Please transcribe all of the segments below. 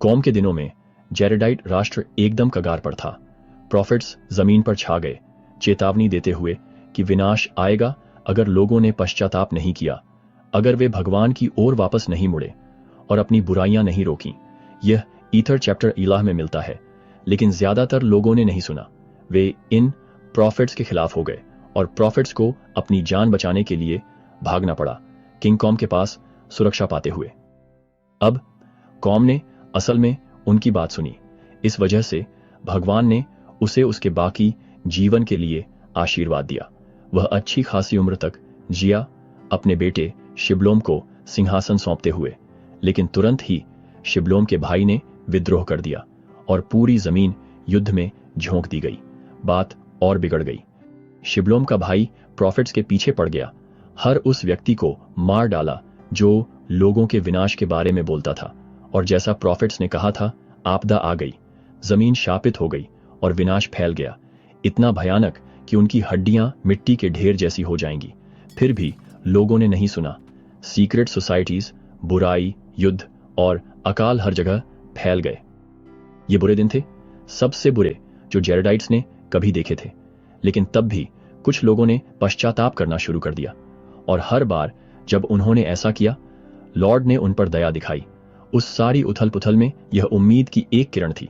कौम के दिनों में जेरेडाइट राष्ट्र एकदम कगार पर था। प्रॉफिट्स जमीन पर छा गए, चेतावनी देते हुए कि विनाश आएगा अगर लोगों ने पश्चाताप नहीं किया, अगर वे भगवान की ओर वापस नहीं मुड़े और अपनी बुराइयां नहीं रोकीं। यह ईथर चैप्टर 11 में मिलता है, लेकिन ज्यादातर लोगों ने नहीं सुना। वे इन प्रॉफिट्स के खिलाफ हो गए और प्रॉफिट्स को अपनी जान बचाने के लिए भागना पड़ा किंग कॉम के पास सुरक्षा पाते हुए। अब कॉम ने असल में उनकी बात सुनी, इस वजह से भगवान ने उसे उसके बाकी जीवन के लिए आशीर्वाद दिया। वह अच्छी खासी उम्र तक जिया, अपने बेटे शिबलोम को सिंहासन सौंपते हुए। लेकिन तुरंत ही शिबलोम के भाई ने विद्रोह कर दिया और पूरी जमीन युद्ध में झोंक दी गई। बात और बिगड़ गई। शिबलोम का भाई प्रॉफिट्स के पीछे पड़ गया, हर उस व्यक्ति को मार डाला जो लोगों के विनाश के बारे में बोलता था। और जैसा प्रॉफिट्स ने कहा था, आपदा आ गई, जमीन शापित हो गई और विनाश फैल गया, इतना भयानक कि उनकी हड्डियां मिट्टी के ढेर जैसी हो जाएंगी। फिर भी लोगों ने नहीं सुना। सीक्रेट सोसाइटीज, बुराई, युद्ध और अकाल हर जगह फैल गए। ये बुरे दिन थे, सबसे बुरे जो जेरेडाइट्स ने कभी देखे थे। लेकिन तब भी कुछ लोगों ने पश्चाताप करना शुरू कर दिया, और हर बार जब उन्होंने ऐसा किया, लॉर्ड ने उन पर दया दिखाई। उस सारी उथल पुथल में यह उम्मीद की एक किरण थी।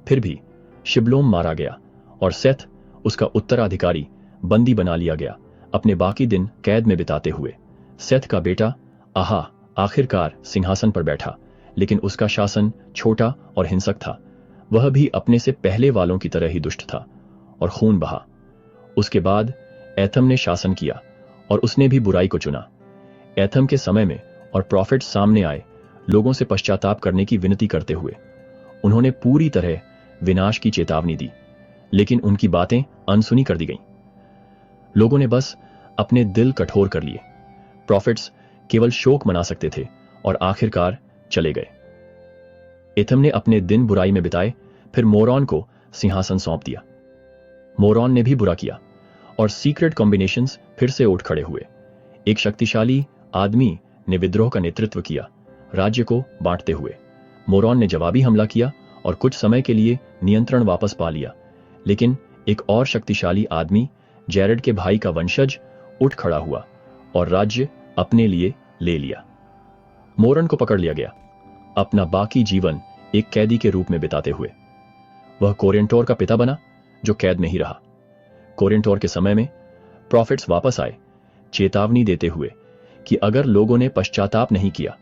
फिर भी शिबलोम मारा गया और सेथ, उसका उत्तराधिकारी, बंदी बना लिया गया, अपने बाकी दिन कैद में बिताते हुए। सेथ का बेटा आहा आखिरकार सिंहासन पर बैठा, लेकिन उसका शासन छोटा और हिंसक था। वह भी अपने से पहले वालों की तरह ही दुष्ट था और खून बहा। उसके बाद एथम ने शासन किया और उसने भी बुराई को चुना। एथम के समय में और प्रॉफिट सामने आए, लोगों से पश्चाताप करने की विनती करते हुए। उन्होंने पूरी तरह विनाश की चेतावनी दी, लेकिन उनकी बातें अनसुनी कर दी गईं। लोगों ने बस अपने दिल कठोर कर लिए। प्रॉफिट्स केवल शोक मना सकते थे और आखिरकार चले गए। एथम ने अपने दिन बुराई में बिताए, फिर मोरॉन को सिंहासन सौंप दिया। मोरॉन ने भी बुरा किया और सीक्रेट कॉम्बिनेशंस फिर से उठ खड़े हुए। एक शक्तिशाली आदमी ने विद्रोह का नेतृत्व किया, राज्य को बांटते हुए। मोरॉन ने जवाबी हमला किया और कुछ समय के लिए नियंत्रण वापस पा लिया। लेकिन एक और शक्तिशाली आदमी, जेरेड के भाई का वंशज, उठ खड़ा हुआ और राज्य अपने लिए ले लिया। मोरन को पकड़ लिया गया, अपना बाकी जीवन एक कैदी के रूप में बिताते हुए। वह कोरेंटोर का पिता बना, जो कैद में ही रहा। कोरेंटोर के समय में प्रॉफिट्स वापस आए, चेतावनी देते हुए कि अगर लोगों ने पश्चाताप नहीं किया